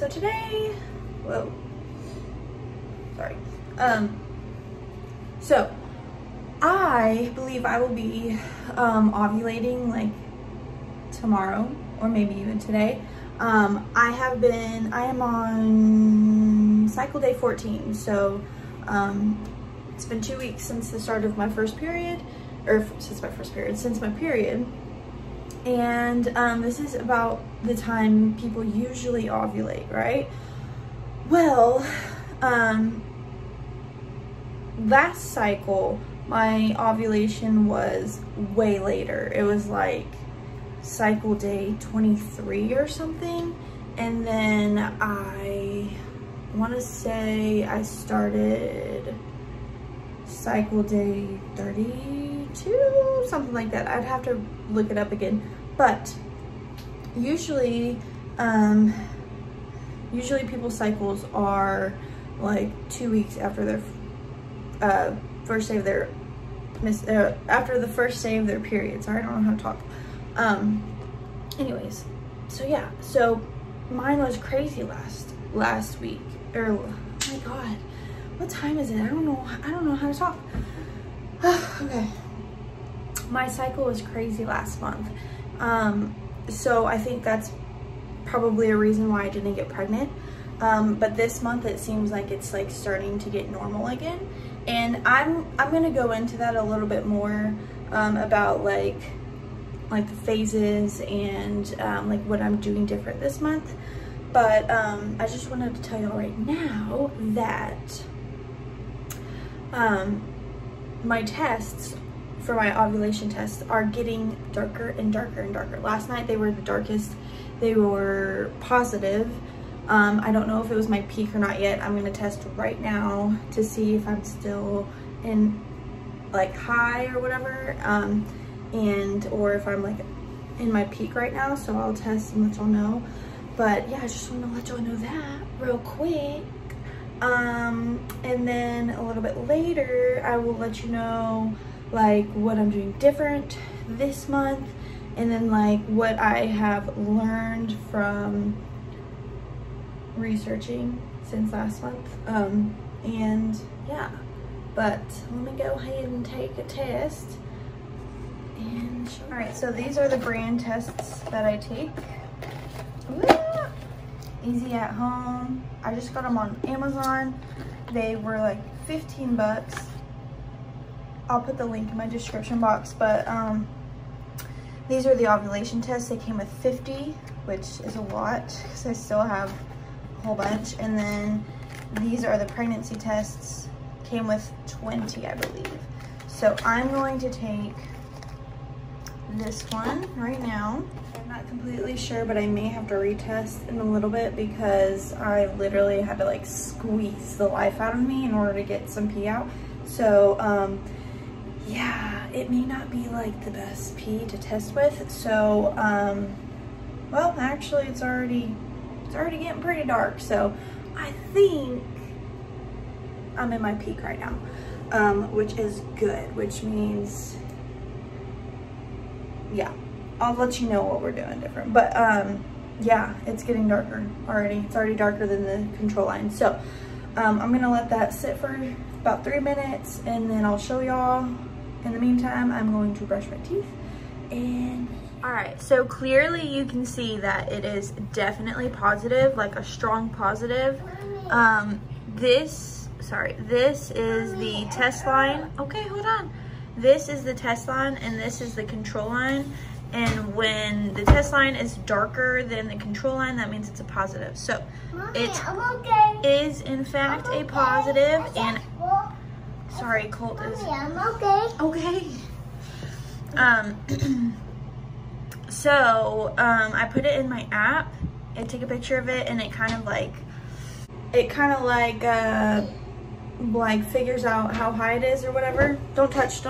So today, whoa, sorry. So I believe I will be ovulating like tomorrow or maybe even today. I am on cycle day 14. So it's been 2 weeks since the start of my first period, or since my period. And this is about the time people usually ovulate, right? Well, last cycle, my ovulation was way later. It was like cycle day 23 or something. And then I want to say I started cycle day 32, something like that. I'd have to look it up again. But usually people's cycles are like 2 weeks after their first day of their after the first day of their period. Sorry, I don't know how to talk. Anyways, so yeah, so mine was crazy last week. Or oh my god, what time is it? I don't know how to talk. Okay, my cycle was crazy last month. So I think that's probably a reason why I didn't get pregnant. But this month it seems like it's like starting to get normal again. And I'm gonna go into that a little bit more, about like the phases and like what I'm doing different this month. But I just wanted to tell y'all right now that my tests for my ovulation tests are getting darker and darker and darker. Last night they were the darkest. They were positive. I don't know if it was my peak or not yet. I'm gonna test right now to see if I'm still in like high or whatever, or if I'm like in my peak right now. So I'll test and let y'all know. But yeah, I just want to let y'all know that real quick. And then a little bit later, I will let you know like what I'm doing different this month, and then like what I have learned from researching since last month. And yeah, but let me go ahead and take a test and show. All right, so these are the brand tests that I take. Easy at home. I just got them on Amazon. They were like 15 bucks. I'll put the link in my description box. But these are the ovulation tests. They came with 50, which is a lot because I still have a whole bunch. And then these are the pregnancy tests. Came with 20, I believe. So I'm going to take this one right now. I'm not completely sure, but I may have to retest in a little bit because I literally had to like squeeze the life out of me in order to get some pee out. So yeah, it may not be like the best pee to test with. So well, actually it's already getting pretty dark, so I think I'm in my peak right now, which is good, which means yeah, I'll let you know what we're doing different. But yeah, it's getting darker already. It's already darker than the control line. So I'm gonna let that sit for about 3 minutes and then I'll show y'all. In the meantime, I'm going to brush my teeth. And all right, so clearly you can see that it is definitely positive, like a strong positive. This is the test line. Okay, hold on. This is the test line and this is the control line. And when the test line is darker than the control line, that means it's a positive. So it is in fact a positive. And sorry, Colt is okay. So I put it in my app. I take a picture of it, and it kind of like figures out how high it is or whatever. Don't touch.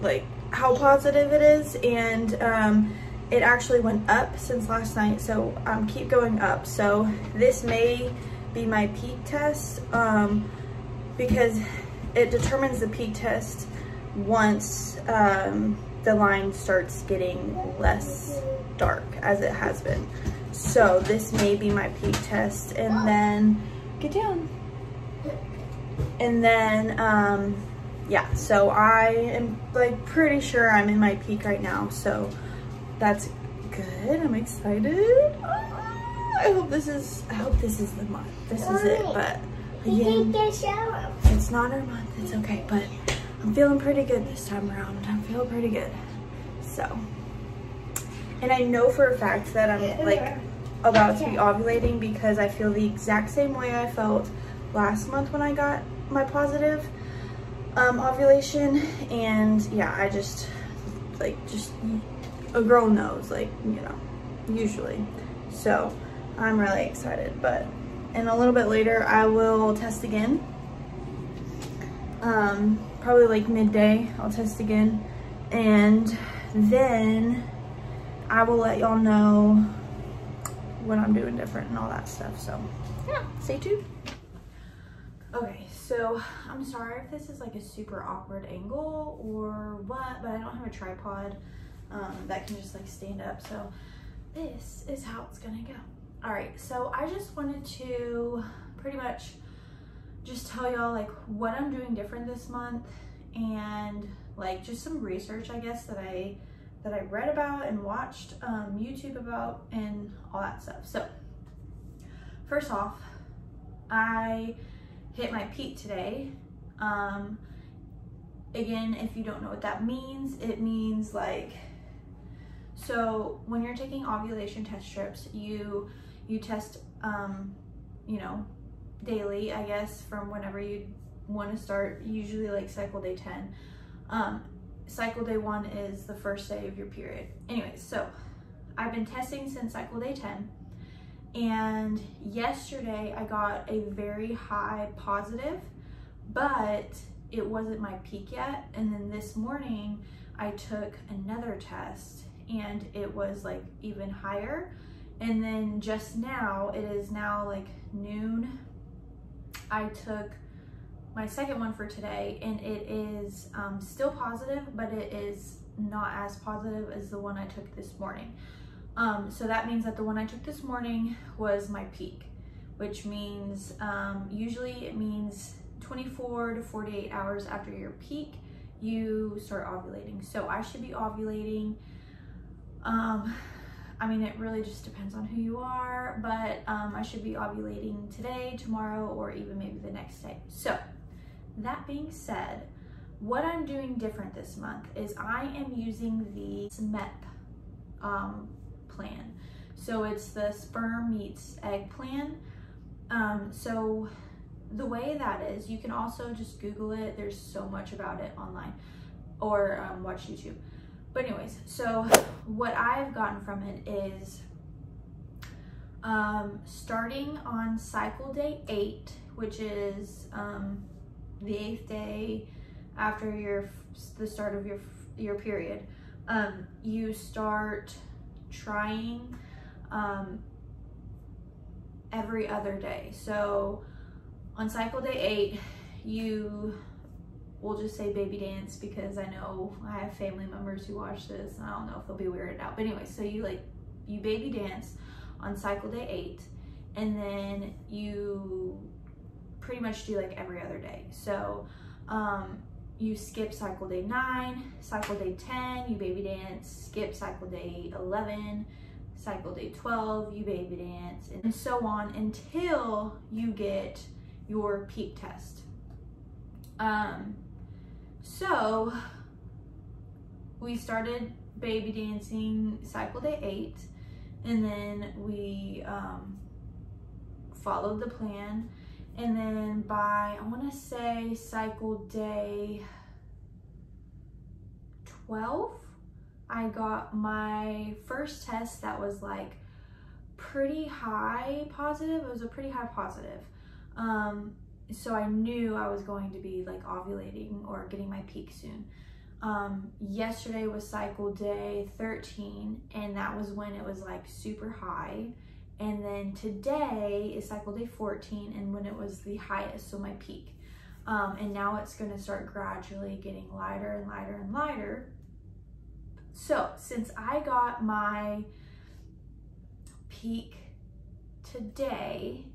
Like how positive it is, and it actually went up since last night, so keep going up. So this may be my peak test, because it determines the peak test once the line starts getting less dark as it has been. So this may be my peak test, and then get down. And then yeah, so I am like pretty sure I'm in my peak right now, so that's good. I'm excited. I hope this is the month. This is it, but again, it's not our month. It's okay, but I'm feeling pretty good this time around. I'm feeling pretty good. So, and I know for a fact that I'm like about to be ovulating because I feel the exact same way I felt last month when I got my positive ovulation. And yeah, I just a girl knows, like, you know, usually. So I'm really excited, but and a little bit later I will test again. Probably like midday I'll test again, and then I will let y'all know what I'm doing different and all that stuff. So yeah, stay tuned. Okay, so I'm sorry if this is like a super awkward angle or what, but I don't have a tripod that can just like stand up, so this is how it's gonna go. All right, so I just wanted to pretty much just tell y'all like what I'm doing different this month, and like just some research, I guess, that I read about and watched YouTube about and all that stuff. So first off, I hit my peak today. Again, if you don't know what that means, it means like, so when you're taking ovulation test strips, you test, you know, daily, I guess, from whenever you want to start, usually like cycle day 10. Cycle day 1 is the first day of your period. Anyways, so I've been testing since cycle day 10, and yesterday I got a very high positive, but it wasn't my peak yet. And then this morning I took another test and it was like even higher. And then just now, it is now like noon, I took my second one for today, and it is still positive, but it is not as positive as the one I took this morning. So that means that the one I took this morning was my peak, which means usually it means 24 to 48 hours after your peak, you start ovulating. So I should be ovulating. I mean, it really just depends on who you are, but I should be ovulating today, tomorrow, or even maybe the next day. So that being said, what I'm doing different this month is I am using the SMEP plan. So it's the sperm meets egg plan. So the way that is, you can also just Google it. There's so much about it online, or watch YouTube. But anyways, so what I've gotten from it is starting on cycle day 8, which is the 8th day after the start of your period, you start trying every other day. So on cycle day 8, you will just say baby dance, because I know I have family members who watch this and I don't know if they'll be weirded out. But anyway, so you baby dance on cycle day 8, and then you pretty much do like every other day. So you skip cycle day 9, cycle day 10, you baby dance, skip cycle day 11, cycle day 12, you baby dance, and so on until you get your peak test. So we started baby dancing cycle day 8, and then we followed the plan, and then by, I want to say, cycle day 12, I got my first test that was like pretty high positive. It was a pretty high positive. So I knew I was going to be like ovulating or getting my peak soon. Yesterday was cycle day 13, and that was when it was like super high. And then today is cycle day 14, and when it was the highest, so my peak. And now it's gonna start gradually getting lighter and lighter and lighter. So since I got my peak today,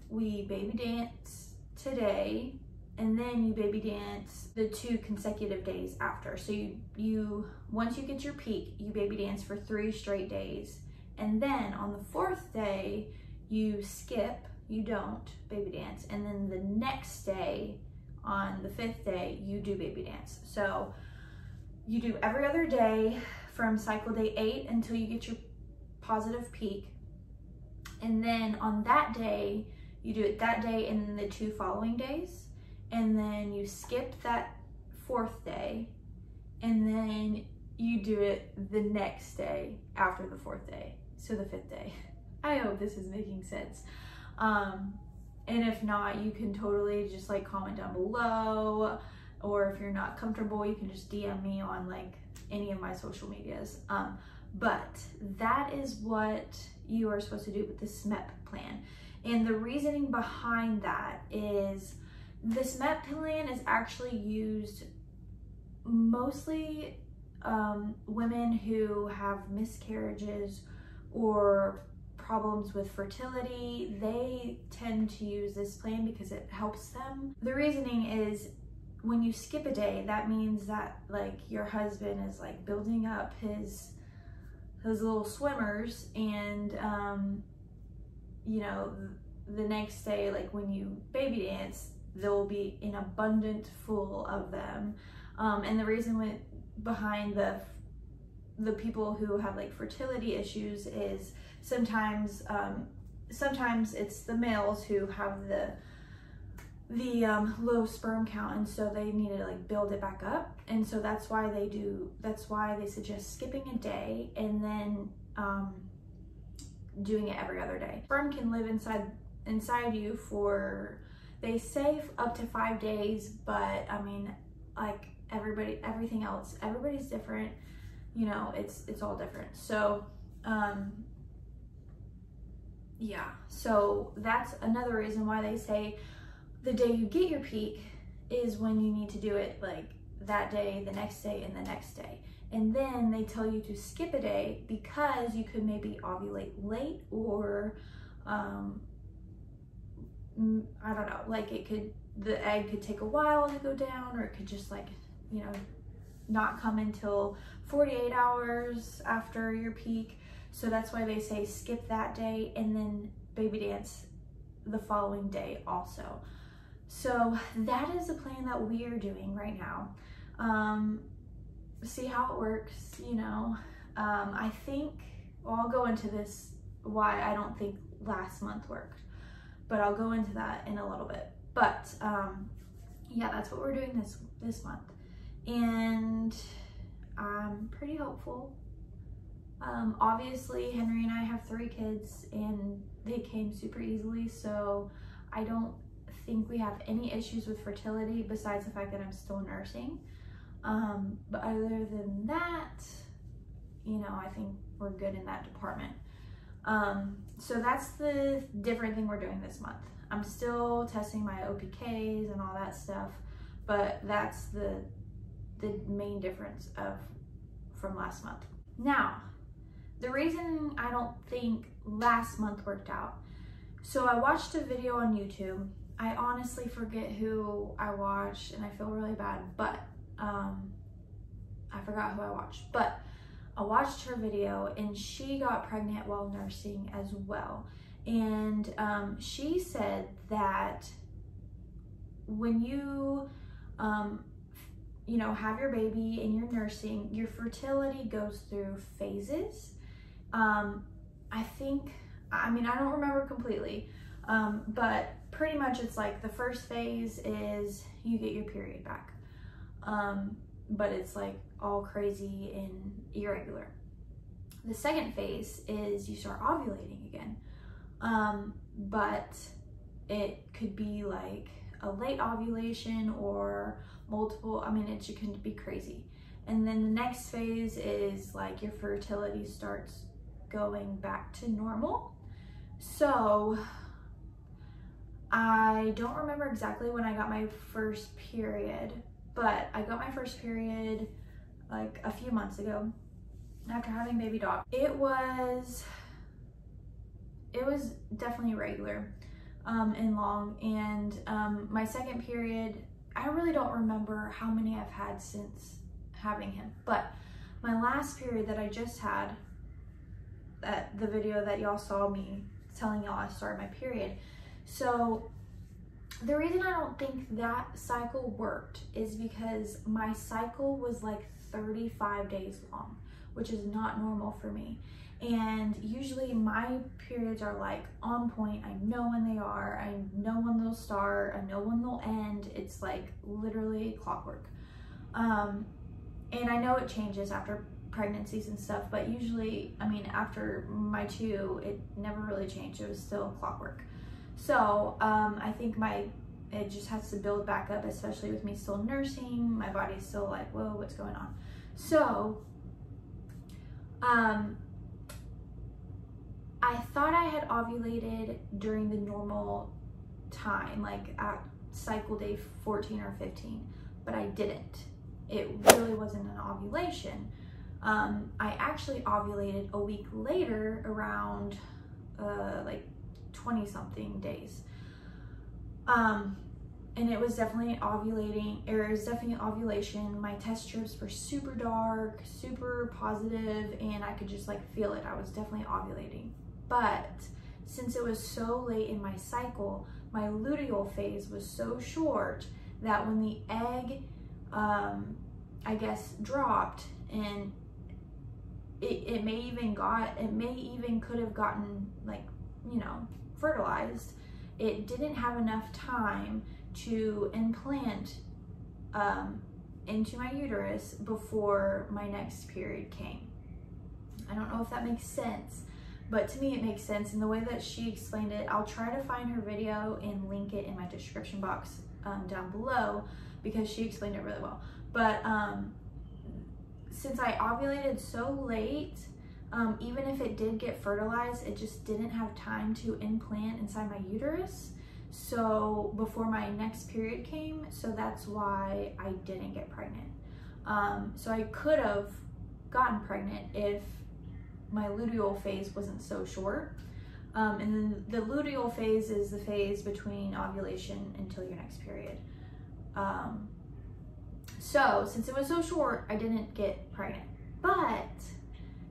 we baby dance today, and then you baby dance the 2 consecutive days after. So you once you get your peak, you baby dance for 3 straight days, and then on the 4th day you skip, you don't baby dance, and then the next day on the 5th day you do baby dance. So you do every other day from cycle day 8 until you get your positive peak, and then on that day you do it that day and then the 2 following days, and then you skip that 4th day, and then you do it the next day after the 4th day, so the 5th day. I hope this is making sense. And if not, you can totally just like comment down below, or if you're not comfortable, you can just DM me on like any of my social medias. But that is what you are supposed to do with the SMEP plan. And the reasoning behind that is the SMEP plan is actually used mostly women who have miscarriages or problems with fertility. They tend to use this plan because it helps them. The reasoning is when you skip a day, that means that like your husband is like building up his little swimmers, and you know, the next day, like when you baby dance, there will be an abundant full of them. And the reason behind the people who have like fertility issues is sometimes it's the males who have the low sperm count, and so they need to like build it back up, and so that's why they suggest skipping a day and then doing it every other day. Sperm can live inside you for, they say, up to 5 days, but I mean, like everybody's different, you know, it's all different. So yeah, so that's another reason why they say the day you get your peak is when you need to do it, like that day, the next day, and the next day. And then they tell you to skip a day because you could maybe ovulate late, or I don't know, like the egg could take a while to go down, or it could just like, you know, not come until 48 hours after your peak. So that's why they say skip that day and then baby dance the following day also. So that is the plan that we are doing right now. See how it works, you know. I think, well, I'll go into this, why I don't think last month worked, but I'll go into that in a little bit. But yeah, that's what we're doing this month, and I'm pretty hopeful. Obviously Henry and I have 3 kids and they came super easily, so I don't think we have any issues with fertility besides the fact that I'm still nursing. But other than that, you know, I think we're good in that department. So that's the different thing we're doing this month. I'm still testing my OPKs and all that stuff, but that's the main difference from last month. Now, the reason I don't think last month worked out, so I watched a video on YouTube. I honestly forget who I watched and I feel really bad, but I forgot who I watched, but I watched her video and she got pregnant while nursing as well. And she said that when you know, have your baby and you're nursing, your fertility goes through phases. I think, I mean, I don't remember completely, but pretty much it's like the first phase is you get your period back. But it's like all crazy and irregular. The second phase is you start ovulating again. But it could be like a late ovulation or multiple, I mean, it can be crazy. And then the next phase is like your fertility starts going back to normal. So I don't remember exactly when I got my first period, but I got my first period like a few months ago after having baby dog. It was definitely regular and long, and my second period, I really don't remember how many I've had since having him, but my last period that I just had, that the video that y'all saw me telling y'all I started my period. So the reason I don't think that cycle worked is because my cycle was like 35 days long, which is not normal for me. And usually my periods are like on point. I know when they are, I know when they'll start, I know when they'll end. It's like literally clockwork. And I know it changes after pregnancies and stuff, but usually, I mean, after my 2, it never really changed. It was still clockwork. So I think it just has to build back up, especially with me still nursing. My body's still like, whoa, what's going on? So I thought I had ovulated during the normal time, like at cycle day 14 or 15, but I didn't. It really wasn't an ovulation. I actually ovulated a week later, around like 20 something days. And it was definitely ovulating, or it was definitely ovulation. My test strips were super dark, super positive, and I could just like feel it. I was definitely ovulating. But since it was so late in my cycle, my luteal phase was so short that when the egg, I guess, dropped, and it may even could have gotten, like, you know, fertilized, it didn't have enough time to implant into my uterus before my next period came. I don't know if that makes sense, but to me it makes sense. And the way that she explained it, I'll try to find her video and link it in my description box down below, because she explained it really well. But since I ovulated so late, even if it did get fertilized, it just didn't have time to implant inside my uterus. So before my next period came, so that's why I didn't get pregnant. So I could have gotten pregnant if my luteal phase wasn't so short. And then the luteal phase is the phase between ovulation until your next period. So since it was so short, I didn't get pregnant. But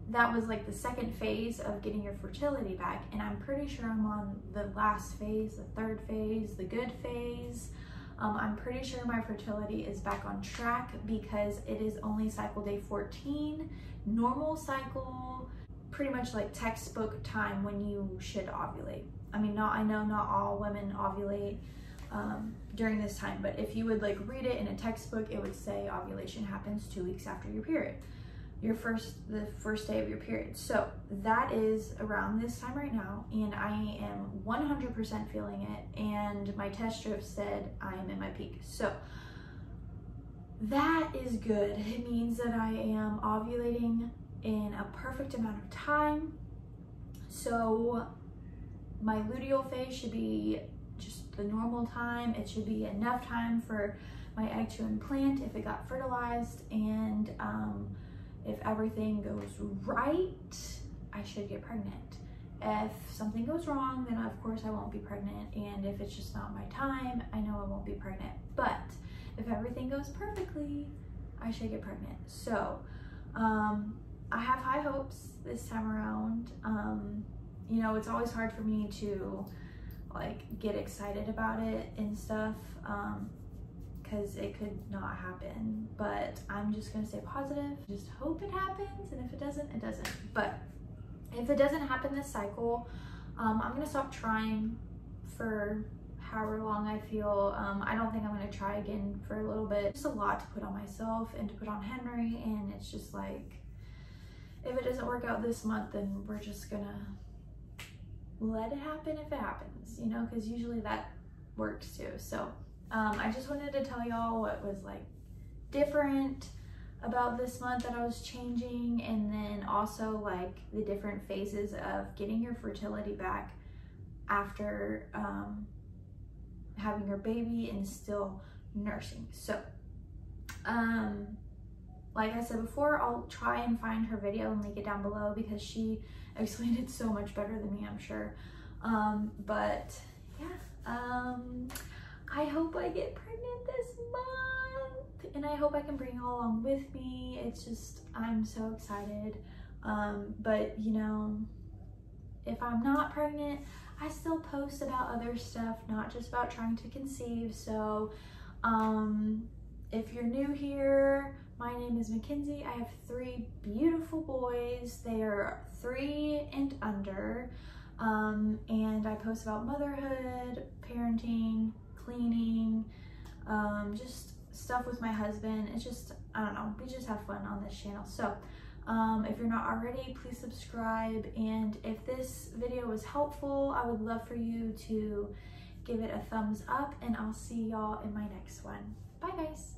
that was like the second phase of getting your fertility back, and I'm pretty sure I'm on the last phase, the third phase, the good phase. I'm pretty sure my fertility is back on track because it is only cycle day 14, normal cycle, pretty much like textbook time when you should ovulate. I mean, I know not all women ovulate during this time, but if you would like read it in a textbook, it would say ovulation happens 2 weeks after your period. The first day of your period. So that is around this time right now, and I am 100% feeling it, and my test strip said I am in my peak. So that is good. It means that I am ovulating in a perfect amount of time. So my luteal phase should be just the normal time. It should be enough time for my egg to implant if it got fertilized, and if everything goes right, I should get pregnant. If something goes wrong, then of course I won't be pregnant. And if it's just not my time, I know I won't be pregnant. But if everything goes perfectly, I should get pregnant. So I have high hopes this time around. You know, it's always hard for me to like get excited about it and stuff, because it could not happen, but I'm just gonna stay positive, just hope it happens, and if it doesn't, it doesn't. But if it doesn't happen this cycle, I'm gonna stop trying for however long I feel. I don't think I'm gonna try again for a little bit. It's a lot to put on myself and to put on Henry, and it's just like, if it doesn't work out this month, then we're just gonna let it happen if it happens, you know, because usually that works too. So I just wanted to tell y'all what was like different about this month that I was changing, and then also like the different phases of getting your fertility back after having her baby and still nursing. So like I said before, I'll try and find her video and link it down below because she explained it so much better than me, I'm sure. But yeah, I hope I get pregnant this month, and I hope I can bring you all along with me. It's just, I'm so excited. But you know, if I'm not pregnant, I still post about other stuff, not just about trying to conceive. So if you're new here, my name is Mackenzie. I have 3 beautiful boys. They are 3 and under. And I post about motherhood, parenting, cleaning, just stuff with my husband. It's just, I don't know, we just have fun on this channel. So if you're not already, please subscribe. And if this video was helpful, I would love for you to give it a thumbs up, and I'll see y'all in my next one. Bye guys.